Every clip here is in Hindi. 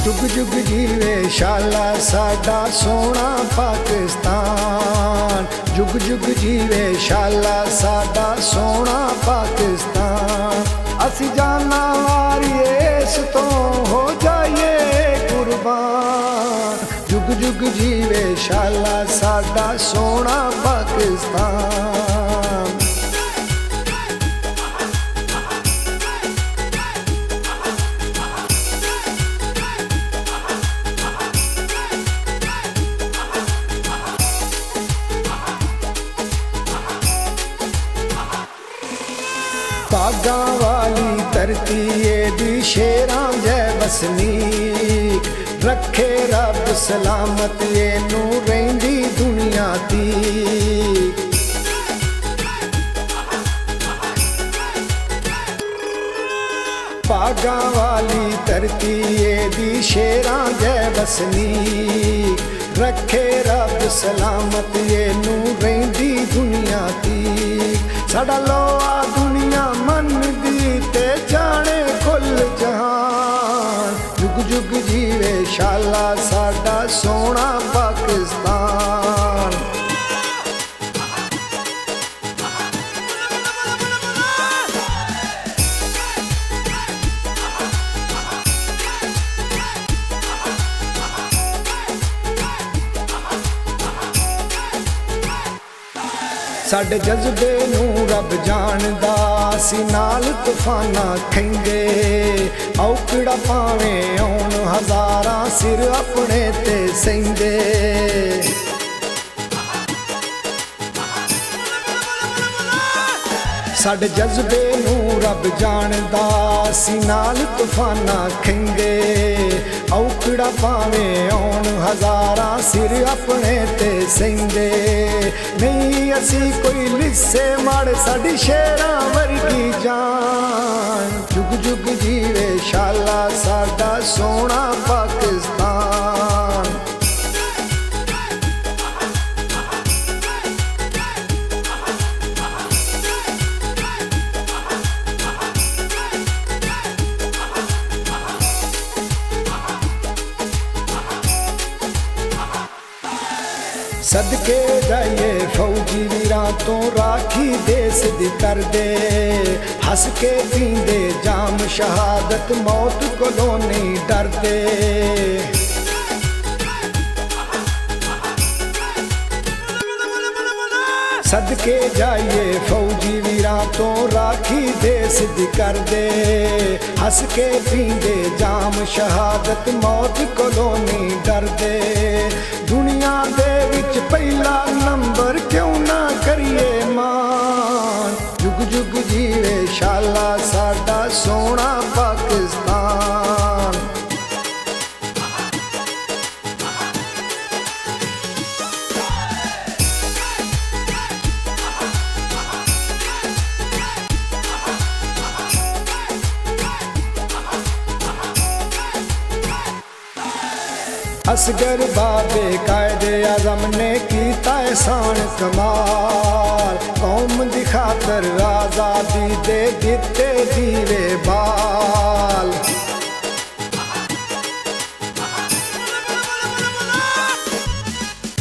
जुग जुग जीवे शाला साडा सोना पाकिस्तान। जुग जुग जीवे शाला साडा सोना पाकिस्तान। असी जाना वारिए इस तो हो जाइए कुर्बान। जुग जुग जीवे शाला साडा सोना पाकिस्तान। बागा वाली धरती दी शेरां जै वसनीक। रखे रब सलामत एनू रहिंदी दुनिया दी। बागा वाली धरती दी शेरां जै वसनीक। रखे रब सलामत एनू रहिंदी दुनिया दी। साडा लोआ दुनिया मन दी ते जाने कुल जहान। जुग जुग जीवे शाला साडा सोना पाकिस्तान। साडे जज्बे नू रब जानदा। असी नाल तूफाना खेंगे। औकड़ा पावे आउण हजारां सिर अपने ते सेंदे। साडे जज्बे नू रब जानदा। असी नाल तूफाना खेंगे। औकड़ा पावे आउण हजारां सिर अपने ते सेंदे। नहीं असी कोई लिस्से माड़े साडी शेरां वर्गी जान। जुग जुग जीवे शाला साडा सोना पाकिस्तान। सदके जाइए फौजी वीरां तो राखी देश दी कर दे। हस के पींदे जाम शहादत मौत कोलों नहीं डरदे। सदके जाइए फौजी वीरां तो राखी देश दी कर दे। हस के पींदे जाम शहादत मौत कोलों नहीं डरदे। दुनिया दे विच पहला नंबर क्यों ना करिए मान। जुग जुग जीवे शाला साडा सोना पाकिस्तान। असगर बाबे कायदे आजम ने कीता एहसान कमाल। कौम दी खातर आजादी दे दिते दीवे बाल।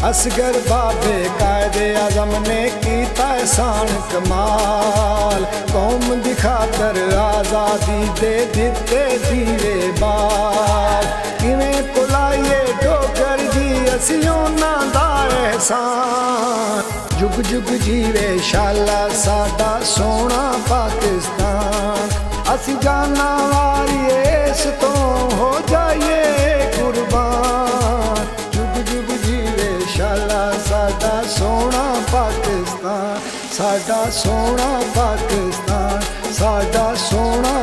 असगर बाबे कायदे आजम ने कीता एहसान कमाल। कौम दी खातर आजादी दे दिते दीवे बाल। किवें भुलाइए डोगर दी असी उन्हां दा एहसान। जुग जुग जीवे शाला साडा सोना पाकिस्तान। असी जाना वारिए इस तो हो जाइए कुर्बान। जुग जुग जीवे शाला साडा सोना पाकिस्तान। साडा सोना पाकिस्तान। साडा सोना